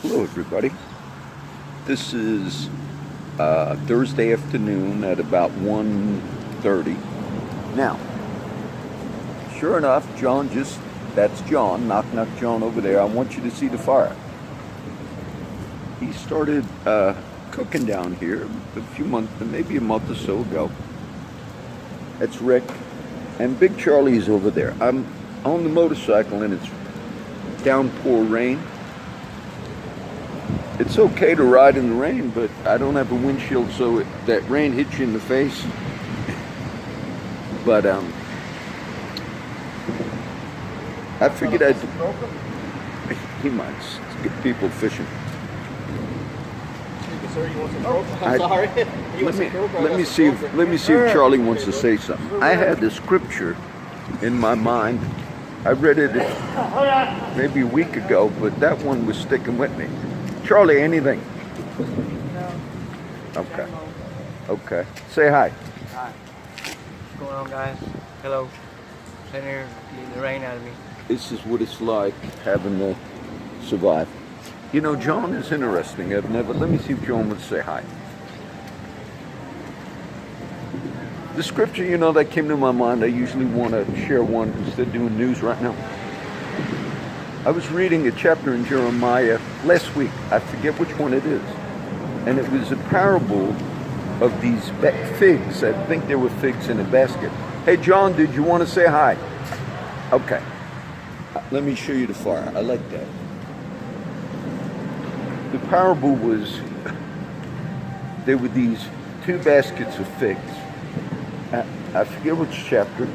Hello, everybody. This is Thursday afternoon at about 1:30. Now, sure enough, that's John, Knock Knock John over there. I want you to see the fire. He started cooking down here a few months, maybe a month or so ago. That's Rick. And Big Charlie's over there. I'm on the motorcycle and it's downpour rain. It's okay to ride in the rain, but I don't have a windshield, so that rain hits you in the face. But I figured he might get people fishing. Sir, you want some Coke? I'm sorry. Let me see if Charlie wants to say something. I had the scripture in my mind. I read it maybe a week ago, but that one was sticking with me. Charlie, anything? No. Okay. Okay. Say hi. Hi. What's going on, guys? Hello. Sitting here getting the rain out of me. This is what it's like having to survive. You know, John is interesting. Let me see if John would say hi. The scripture, that came to my mind, I usually want to share one instead of doing news right now. I was reading a chapter in Jeremiah last week. I forget which one it is. And it was a parable of these figs. I think there were figs in a basket. Hey, John, did you want to say hi? Okay. Let me show you the fire. I like that. The parable was, there were these two baskets of figs. I forget which chapter.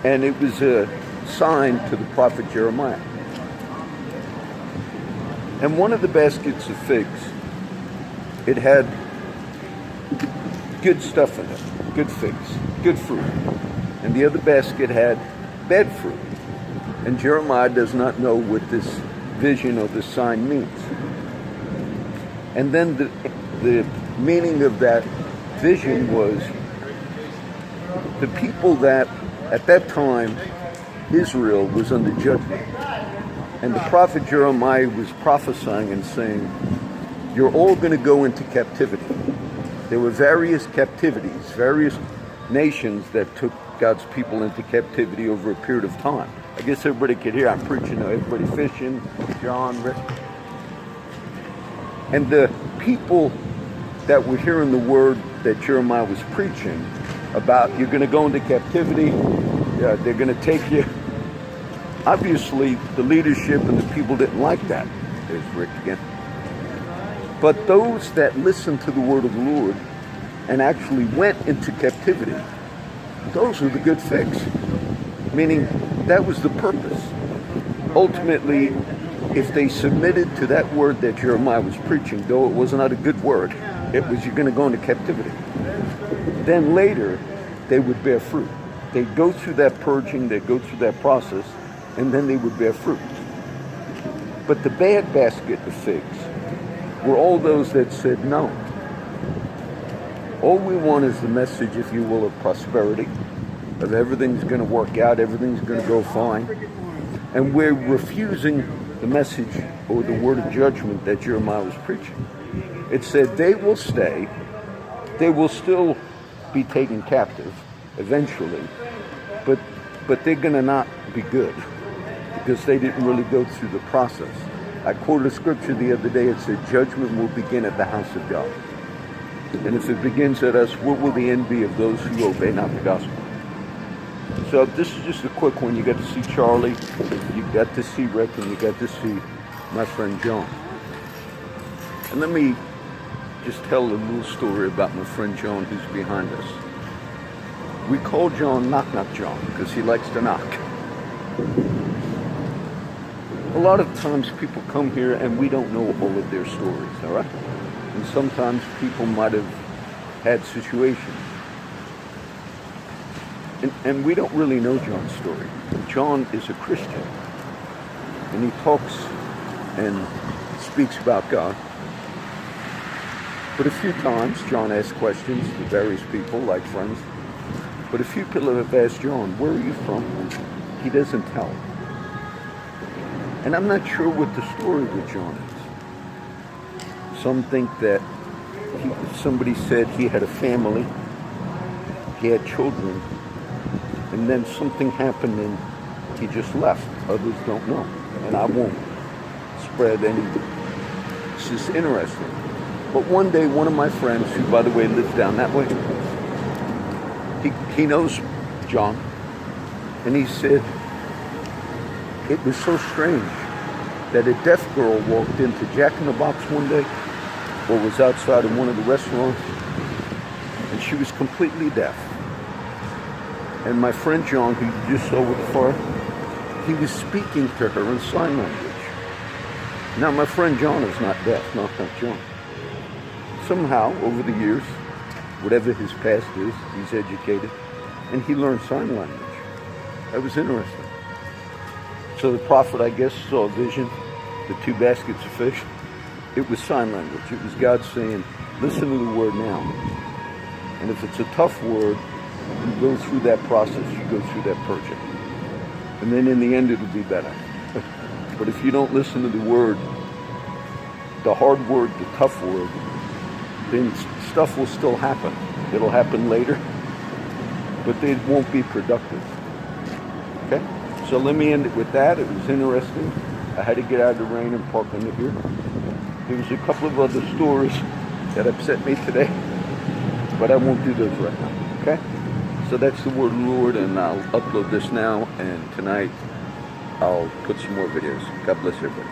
And it was a sign to the prophet Jeremiah. And one of the baskets of figs, it had good stuff in it, good figs, good fruit. And the other basket had bad fruit. And Jeremiah does not know what this vision or this sign means. And then the meaning of that vision was the people that, at that time, Israel was under judgment. And the prophet Jeremiah was prophesying and saying, you're all going to go into captivity. There were various captivities, various nations that took God's people into captivity over a period of time. I guess everybody could hear I'm preaching, everybody fishing, John, Rick. And the people that were hearing the word that Jeremiah was preaching about, you're going to go into captivity, they're going to take you. Obviously, the leadership and the people didn't like that. There's Rick again. But those that listened to the word of the Lord and actually went into captivity, those were the good figs. Meaning, that was the purpose. Ultimately, if they submitted to that word that Jeremiah was preaching, though it was not a good word, it was you're going to go into captivity. Then later, they would bear fruit. They'd go through that purging, they'd go through that process, and then they would bear fruit. But the bad basket of figs were all those that said no. All we want is the message, if you will, of prosperity, of everything's going to work out, everything's going to go fine. And we're refusing the message or the word of judgment that Jeremiah was preaching. It said they will stay, they will still be taken captive eventually, but they're going to not be good because they didn't really go through the process. I quoted a scripture the other day. It said, judgment will begin at the house of God. And if it begins at us, what will the end be of those who obey not the gospel? So this is just a quick one. You got to see Charlie, you got to see Rick, and you got to see my friend John. And let me just tell a little story about my friend John who's behind us. We call John Knock Knock John because he likes to knock. A lot of times people come here and we don't know all of their stories, all right? And sometimes people might have had situations. And we don't really know John's story. John is a Christian. And he talks and speaks about God. But a few times, John asks questions to various people, like friends. But a few people have asked John, where are you from? He doesn't tell. And I'm not sure what the story with John is. Some think that somebody said he had a family, he had children, and then something happened and he just left. Others don't know. And I won't spread any. It's just interesting. But one day, one of my friends, who by the way lives down that way, he knows John, and he said it was so strange that a deaf girl walked into Jack in the Box one day, or was outside of one of the restaurants, and she was completely deaf. And my friend John, who you just saw with the far, he was speaking to her in sign language. Now, my friend John is not deaf, not John. Somehow, over the years, whatever his past is, he's educated, and he learned sign language. That was interesting. So the prophet, I guess, saw a vision, the 2 baskets of fish. It was sign language. It was God saying, listen to the word now. And if it's a tough word, you go through that process, you go through that purging. And then in the end, it'll be better. But if you don't listen to the word, the hard word, the tough word, then stuff will still happen. It'll happen later, but it won't be productive. Okay? So let me end it with that. It was interesting. I had to get out of the rain and park under here. There was a couple of other stories that upset me today, but I won't do those right now. Okay? So that's the word of the Lord, and I'll upload this now, and tonight I'll put some more videos. God bless everybody.